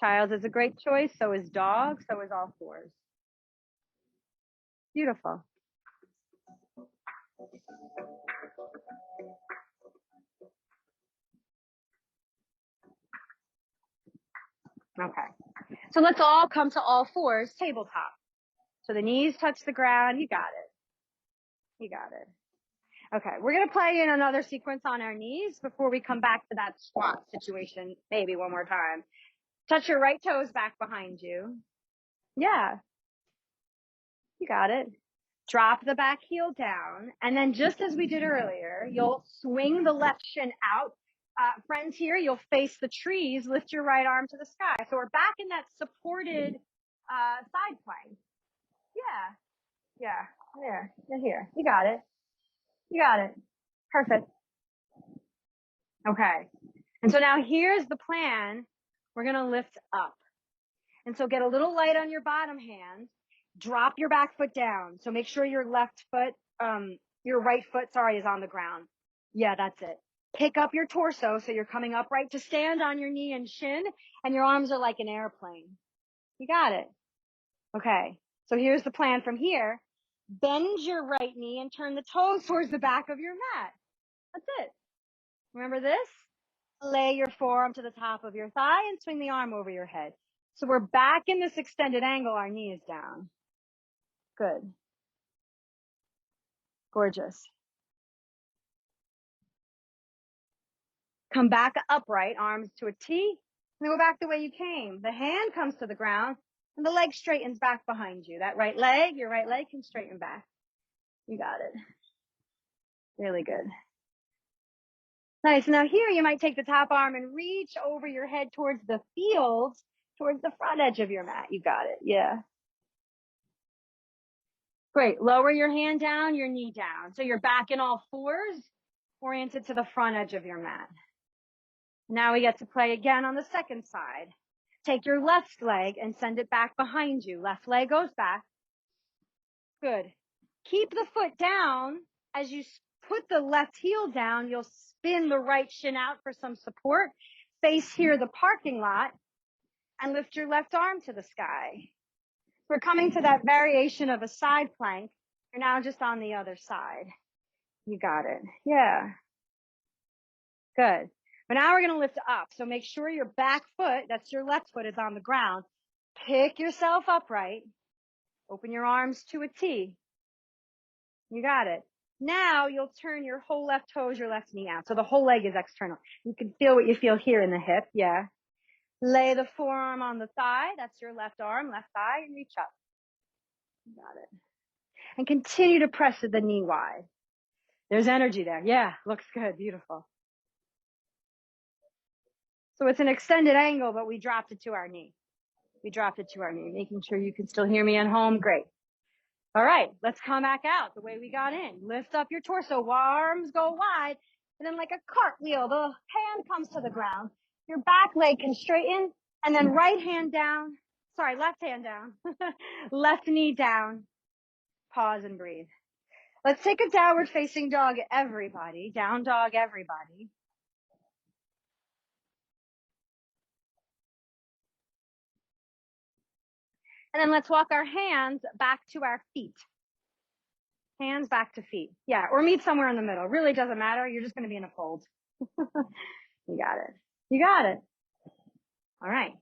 Child is a great choice, so is dog, so is all fours. Beautiful. Okay. So let's all come to all fours, tabletop. So the knees touch the ground. You got it. You got it. Okay. We're going to play in another sequence on our knees before we come back to that squat situation, maybe one more time. Touch your right toes back behind you. Yeah. You got it. Drop the back heel down. And then just as we did earlier, you'll swing the left shin out. Friends here, you'll face the trees, lift your right arm to the sky. So we're back in that supported side plank. Yeah. There. Yeah, here. You got it. You got it. Perfect. Okay. And so now here's the plan. We're going to lift up. And so get a little light on your bottom hand. Drop your back foot down. So make sure your your right foot, is on the ground. Yeah, that's it. Pick up your torso so you're coming upright to stand on your knee and shin, and your arms are like an airplane. You got it. Okay. So here's the plan from here. Bend your right knee and turn the toes towards the back of your mat. That's it. Remember this? Lay your forearm to the top of your thigh and swing the arm over your head. So we're back in this extended angle. Our knee is down. Good. Gorgeous. Come back upright, arms to a T, and go back the way you came. The hand comes to the ground, and the leg straightens back behind you. That your right leg can straighten back. You got it. Really good. Nice. Now here you might take the top arm and reach over your head towards the field, towards the front edge of your mat. You got it. Yeah. Great. Lower your hand down, your knee down. So you're back in all fours, oriented to the front edge of your mat. Now we get to play again on the second side. Take your left leg and send it back behind you. Left leg goes back. Good. Keep the foot down. As you put the left heel down, you'll spin the right shin out for some support. Face here the parking lot and lift your left arm to the sky. We're coming to that variation of a side plank. You're now just on the other side. You got it. Yeah. Good. But now we're going to lift up. So make sure your back foot, that's your left foot, is on the ground. Pick yourself upright. Open your arms to a T. You got it. Now you'll turn your whole left toes, your left knee out. So the whole leg is external. You can feel what you feel here in the hip. Yeah. Lay the forearm on the thigh. That's your left arm, left thigh, and reach up. You got it. And continue to press the knee wide. There's energy there. Yeah. Looks good. Beautiful. So it's an extended angle, but we dropped it to our knee. Making sure you can still hear me at home. Great. All right, let's come back out the way we got in. Lift up your torso, arms go wide, and then like a cartwheel, the hand comes to the ground. Your back leg can straighten, and then left hand down, left knee down. Pause and breathe. Let's take a downward facing dog, everybody. Down dog, everybody. And then let's walk our hands back to our feet. Hands back to feet. Yeah, or meet somewhere in the middle. Really doesn't matter. You're just going to be in a fold. You got it. You got it. All right.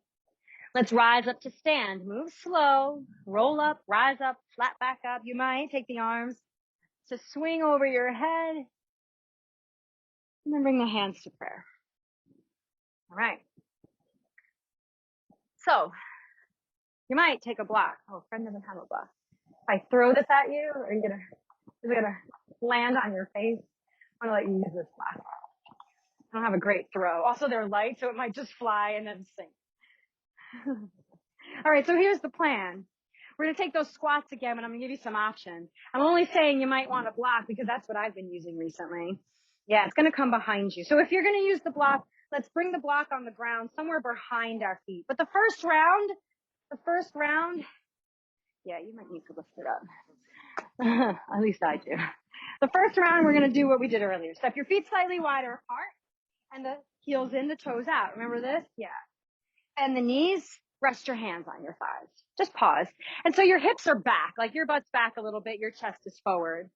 Let's rise up to stand. Move slow. Roll up, rise up, flat back up. You might take the arms to swing over your head. And then bring the hands to prayer. All right. So you might take a block. Oh, friend doesn't have a block. If I throw this at you, is it gonna land on your face? I'm gonna let you use this block. I don't have a great throw. Also, they're light, so it might just fly and then sink. All right, so here's the plan. We're going to take those squats again, and I'm going to give you some options. I'm only saying you might want to block because that's what I've been using recently. Yeah, it's going to come behind you. So if you're going to use the block, let's bring the block on the ground somewhere behind our feet. But the first round, yeah, you might need to lift it up. At least I do. The first round, we're going to do what we did earlier. Step your feet slightly wider apart and the heels in, the toes out. Remember this? Yeah. And the knees, rest your hands on your thighs. Just pause. And so your hips are back, like your butt's back a little bit, your chest is forward.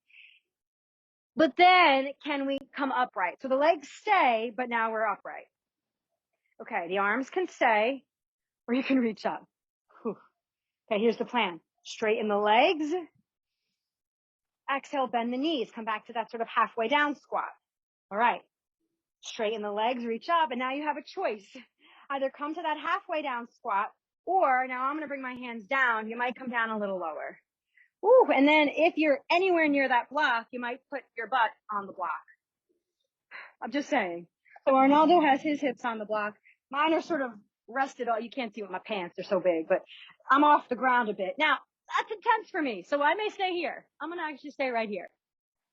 But then can we come upright? So the legs stay, but now we're upright. Okay, the arms can stay, or you can reach up. Whew. Okay, here's the plan. Straighten the legs. Exhale, bend the knees. Come back to that sort of halfway down squat. All right. Straighten the legs, reach up, and now you have a choice. Either come to that halfway down squat, or now I'm going to bring my hands down. You might come down a little lower. Ooh, and then if you're anywhere near that block, you might put your butt on the block. I'm just saying. So Arnaldo has his hips on the block. Mine are sort of rested. You can't see with my pants. They're so big, but I'm off the ground a bit. Now, that's intense for me. So I may stay here. I'm going to actually stay right here.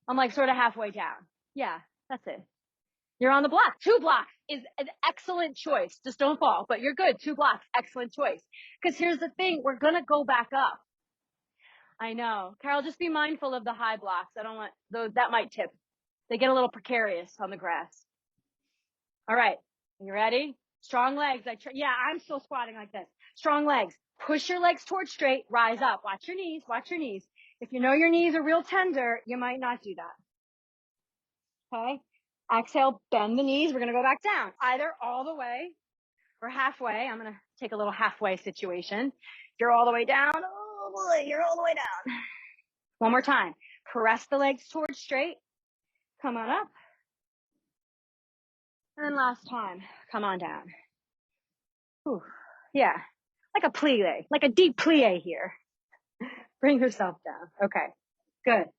I'm like sort of halfway down. Yeah, that's it. You're on the block. 2 blocks is an excellent choice. Just don't fall, but you're good. 2 blocks, excellent choice. Because here's the thing. We're going to go back up. I know. Carol, just be mindful of the high blocks. I don't want those, that might tip. They get a little precarious on the grass. All right. You ready? Strong legs. Yeah, I'm still squatting like this. Strong legs. Push your legs towards straight. Rise up. Watch your knees. Watch your knees. If you know your knees are real tender, you might not do that. Okay. Exhale, bend the knees. We're going to go back down, either all the way or halfway. I'm going to take a little halfway situation. You're all the way down. Oh boy, you're all the way down. One more time. Press the legs towards straight. Come on up. And then last time, come on down. Whew. Yeah, like a plie, like a deep plie here. Bring yourself down. Okay, good.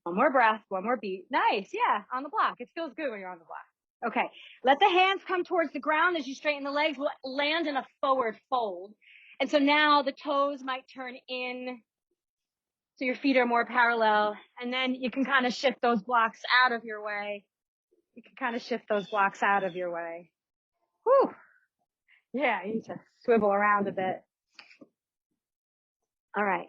One more breath, one more beat. Nice, yeah, on the block. It feels good when you're on the block. Okay, let the hands come towards the ground as you straighten the legs. We'll land in a forward fold. And so now the toes might turn in so your feet are more parallel. And then you can kind of shift those blocks out of your way. You can kind of shift those blocks out of your way. Whew. Yeah, you need to swivel around a bit. All right.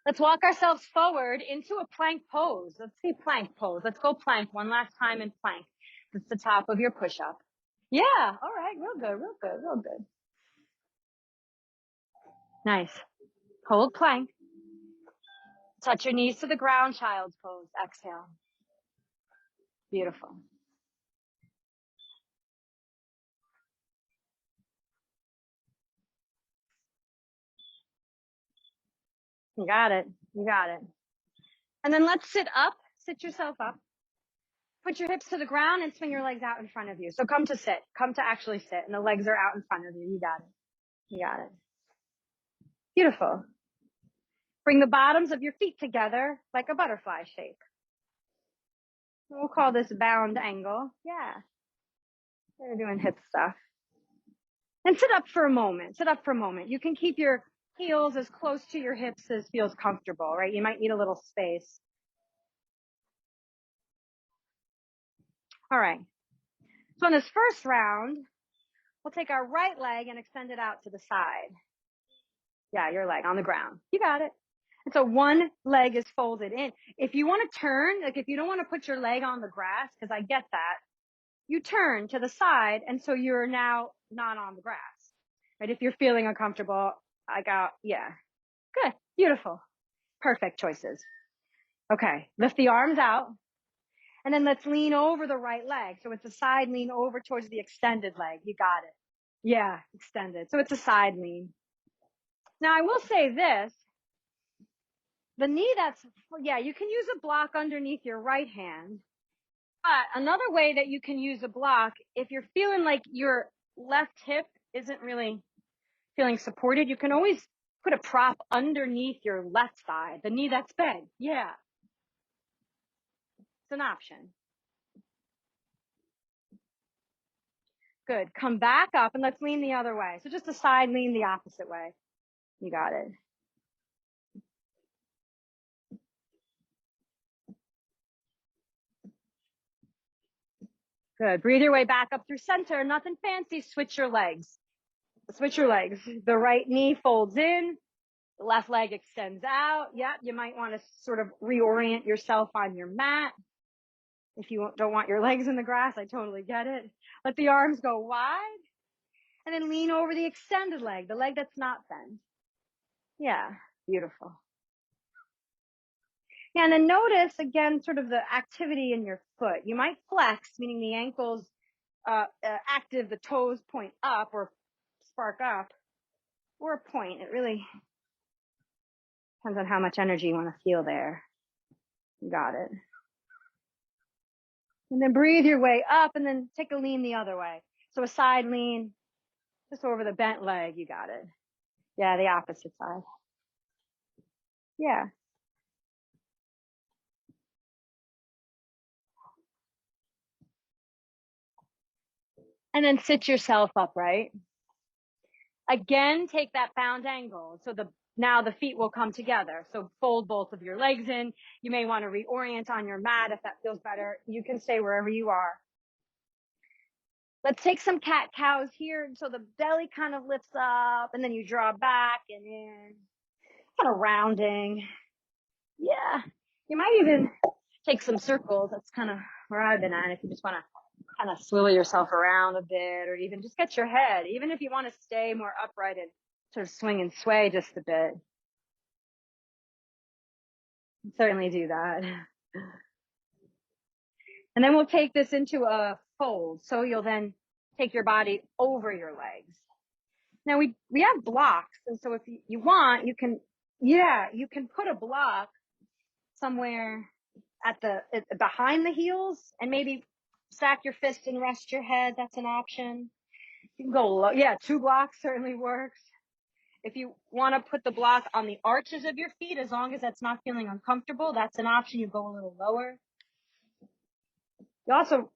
Let's walk ourselves forward into a plank pose. Let's see plank pose. Let's go plank one last time in plank. That's the top of your push-up. Yeah, all right, real good, real good, real good. Nice. Hold plank. Touch your knees to the ground, child's pose. Exhale. Beautiful. You got it. You got it. And then let's sit up. Sit yourself up. Put your hips to the ground and swing your legs out in front of you. So come to sit. Come to actually sit. And the legs are out in front of you. You got it. You got it. Beautiful. Bring the bottoms of your feet together like a butterfly shape. We'll call this bound angle. Yeah. We're doing hip stuff. And sit up for a moment. Sit up for a moment. You can keep your heels as close to your hips as feels comfortable, right? You might need a little space. All right. So in this first round, we'll take our right leg and extend it out to the side. Yeah, your leg on the ground. You got it. And so one leg is folded in. If you want to turn, like if you don't want to put your leg on the grass, because I get that, you turn to the side, and so you're now not on the grass, right? If you're feeling uncomfortable, yeah. Good. Beautiful. Perfect choices. Okay. Lift the arms out. And then let's lean over the right leg. So it's a side lean over towards the extended leg. You got it. Yeah, extended. So it's a side lean. Now I will say this. The knee you can use a block underneath your right hand. But another way that you can use a block, if you're feeling like your left hip isn't really feeling supported, you can always put a prop underneath your left side, the knee that's bent. Yeah. It's an option. Good. Come back up and let's lean the other way. So just a side lean the opposite way. You got it. Good. Breathe your way back up through center. Nothing fancy. Switch your legs. Switch your legs. The right knee folds in. The left leg extends out. Yeah, you might want to sort of reorient yourself on your mat. If you don't want your legs in the grass, I totally get it. Let the arms go wide. And then lean over the extended leg, the leg that's not bent. Yeah, beautiful. Yeah, and then notice again sort of the activity in your foot. You might flex, meaning the ankles active, the toes point up or spark up, or a point. It really depends on how much energy you want to feel there. You got it. And then breathe your way up and then take a lean the other way. So a side lean, just over the bent leg. You got it. Yeah, the opposite side. Yeah. And then sit yourself upright. Again, take that bound angle. So now the feet will come together. So fold both of your legs in. You may want to reorient on your mat if that feels better. You can stay wherever you are. Let's take some cat cows here. So the belly kind of lifts up and then you draw back and in, kind of rounding. Yeah. You might even take some circles. That's kind of where I've been at. If you just want to kind of swivel yourself around a bit, or even just get your head, even if you want to stay more upright and sort of swing and sway just a bit. Certainly do that. And then we'll take this into a fold. So you'll then take your body over your legs. Now we have blocks. And so if you want, you can put a block somewhere behind the heels and maybe stack your fist and rest your head. That's an option. You can go low. Yeah, 2 blocks certainly works. If you want to put the block on the arches of your feet, as long as that's not feeling uncomfortable, that's an option. You go a little lower. You also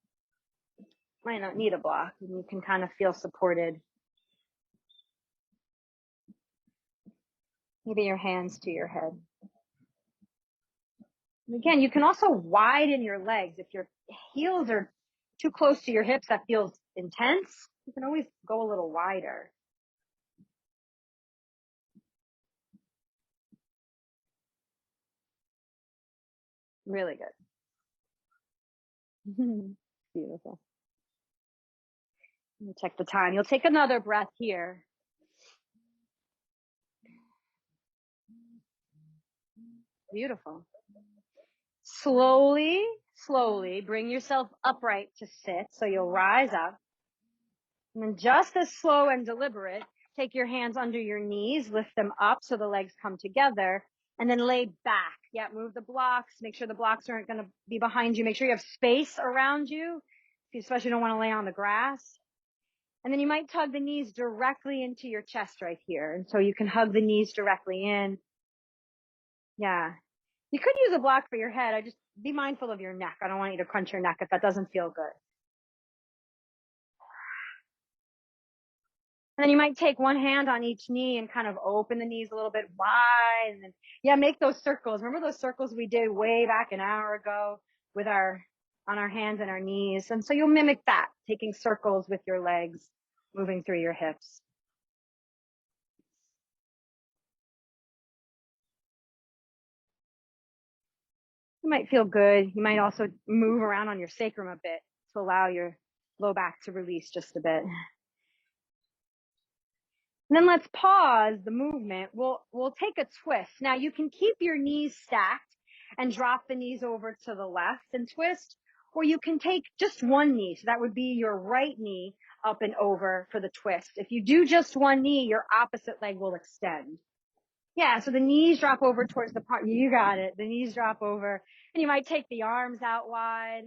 might not need a block, and you can kind of feel supported. Maybe your hands to your head. And again, you can also widen your legs. If your heels are too close to your hips, that feels intense. You can always go a little wider. Really good. Beautiful. Let me check the time. You'll take another breath here. Beautiful. Slowly bring yourself upright to sit. So you'll rise up. And then just as slow and deliberate, take your hands under your knees, lift them up so the legs come together, and then lay back. Yeah, move the blocks. Make sure the blocks aren't going to be behind you. Make sure you have space around you. If you especially don't want to lay on the grass. And then you might tug the knees directly into your chest right here. And so you can hug the knees directly in. Yeah. You could use a block for your head. I just be mindful of your neck. I don't want you to crunch your neck if that doesn't feel good. And then you might take one hand on each knee and kind of open the knees a little bit wide. And then, yeah, make those circles. Remember those circles we did way back an hour ago with on our hands and our knees? And so you'll mimic that, taking circles with your legs, moving through your hips. You might feel good. You might also move around on your sacrum a bit to allow your low back to release just a bit. And then let's pause the movement. We'll take a twist. Now you can keep your knees stacked and drop the knees over to the left and twist, or you can take just one knee. So that would be your right knee up and over for the twist. If you do just one knee, your opposite leg will extend. Yeah, so the knees drop over towards the part. You got it. The knees drop over. And you might take the arms out wide.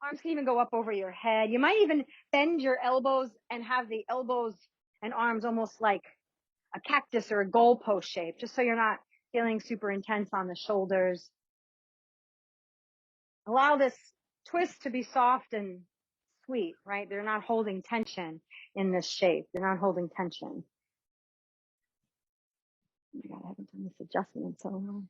Arms can even go up over your head. You might even bend your elbows and have the elbows and arms almost like a cactus or a goalpost shape, just so you're not feeling super intense on the shoulders. Allow this twist to be soft and sweet, right? They're not holding tension in this shape. They're not holding tension. Oh my God, I haven't done this adjustment in so long.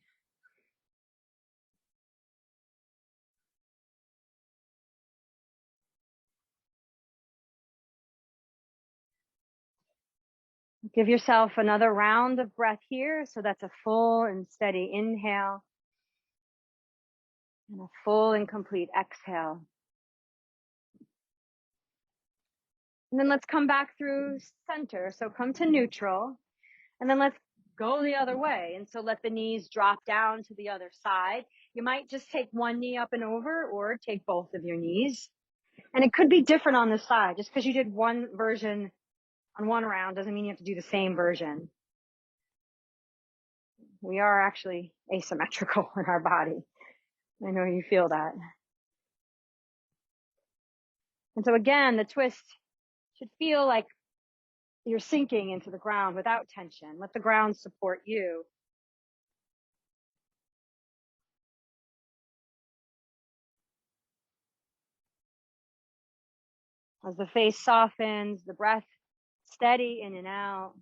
Give yourself another round of breath here. So that's a full and steady inhale and a full and complete exhale. And then let's come back through center. So come to neutral, and then let's go the other way. And so let the knees drop down to the other side. You might just take one knee up and over, or take both of your knees. And it could be different on the side. Just because you did one version on one round doesn't mean you have to do the same version. We are actually asymmetrical in our body. I know you feel that. And so again, the twist should feel like you're sinking into the ground without tension. Let the ground support you. As the face softens, the breath steady in and out.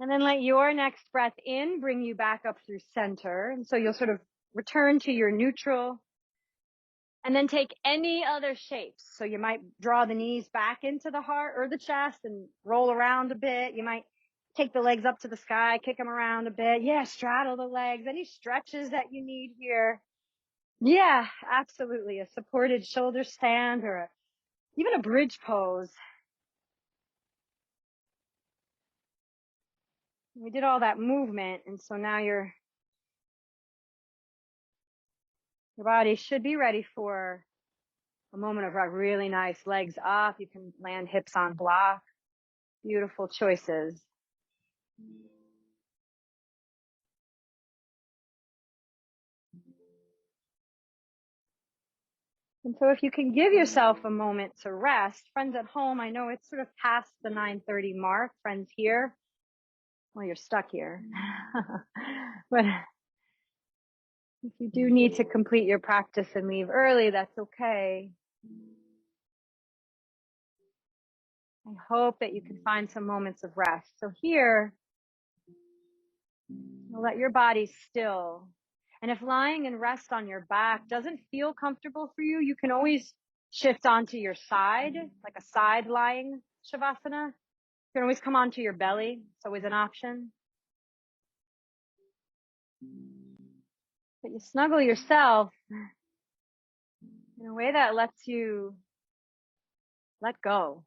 And then let your next breath in bring you back up through center. And so you'll sort of return to your neutral, and then take any other shapes. So you might draw the knees back into the heart or the chest and roll around a bit. You might take the legs up to the sky, kick them around a bit. Yeah, straddle the legs. Any stretches that you need here. Yeah, absolutely. A supported shoulder stand, or even a bridge pose. We did all that movement, and so now your body should be ready for a moment of really nice legs up. You can land hips on block. Beautiful choices. And so if you can give yourself a moment to rest, friends at home, I know it's sort of past the 9:30 mark. Friends here, well, you're stuck here. But if you do need to complete your practice and leave early, that's okay. I hope that you can find some moments of rest. So here, let your body still. And if lying and rest on your back doesn't feel comfortable for you, you can always shift onto your side, like a side lying Shavasana. You can always come onto your belly. It's always an option. But you snuggle yourself in a way that lets you let go.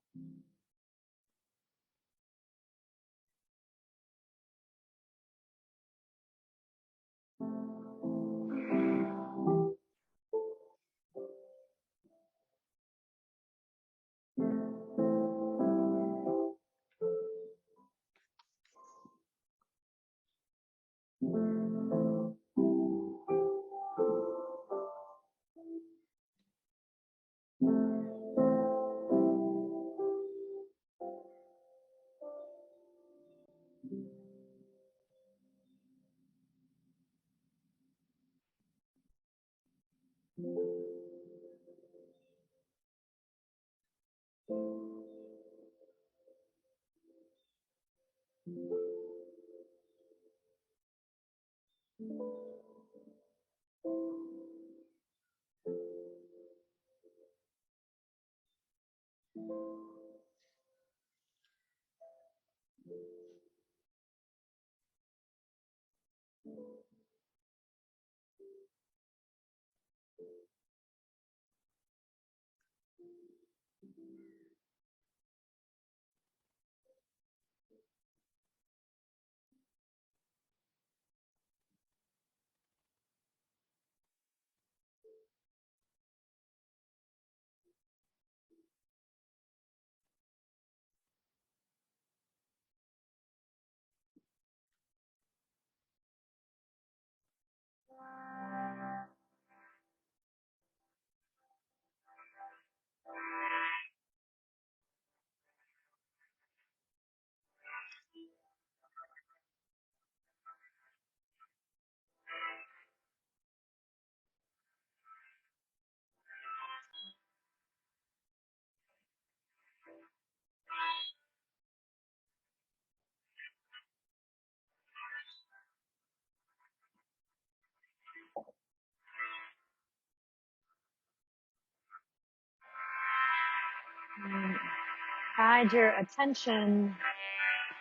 Guide your attention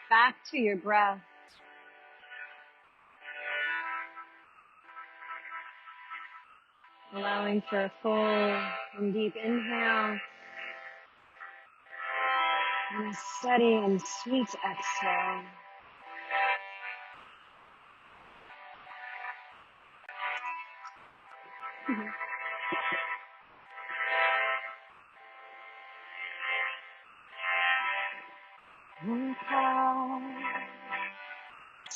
back to your breath, allowing for a full and deep inhale and a steady and sweet exhale.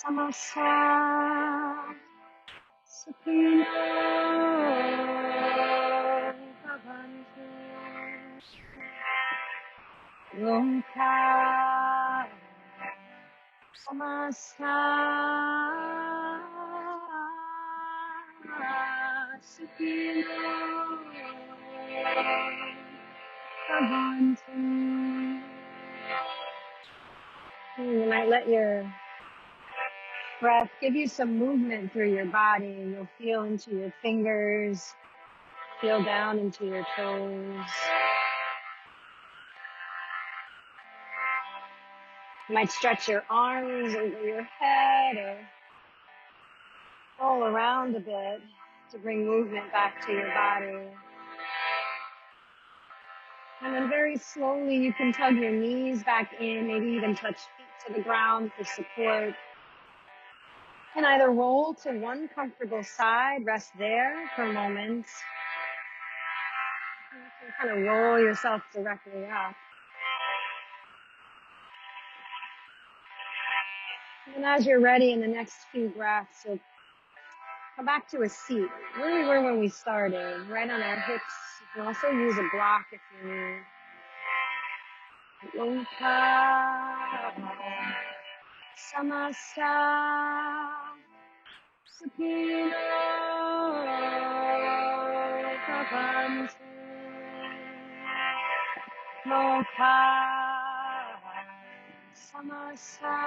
Samasa Sukhino Bhavantu Omkar Samasa Sukhino Bhavantu. You might let your breath give you some movement through your body. You'll feel into your fingers, feel down into your toes. You might stretch your arms over your head or roll around a bit to bring movement back to your body. And then very slowly you can tug your knees back in, maybe even touch feet to the ground for support. And either roll to one comfortable side, rest there for a moment. You can kind of roll yourself directly up. And as you're ready in the next few breaths, you'll come back to a seat, where we were when we started, right on our hips. You can also use a block if you need. Omkar Samasa Sukhino Bhavantu. Omkar Samasa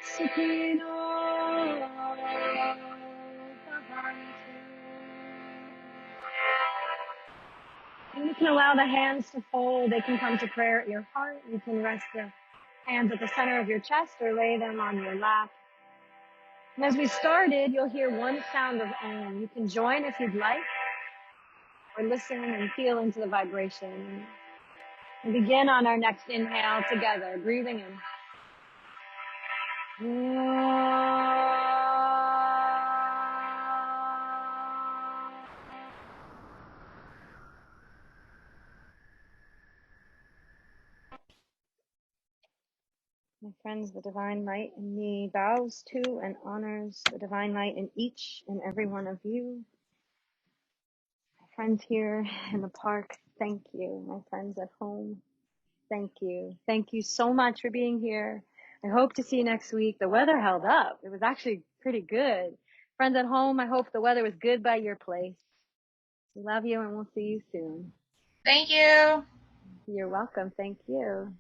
Sukhino Bhavantu. And you can allow the hands to fold. They can come to prayer at your heart. You can rest the hands at the center of your chest or lay them on your lap. And as we started, you'll hear one sound of Om. You can join if you'd like, or listen and feel into the vibration. And begin on our next inhale together, breathing in. My friends, the divine light in me bows to and honors the divine light in each and every one of you. My friends here in the park, thank you. My friends at home, thank you. Thank you so much for being here. I hope to see you next week. The weather held up. It was actually pretty good. Friends at home, I hope the weather was good by your place. We love you and we'll see you soon. Thank you. You're welcome. Thank you.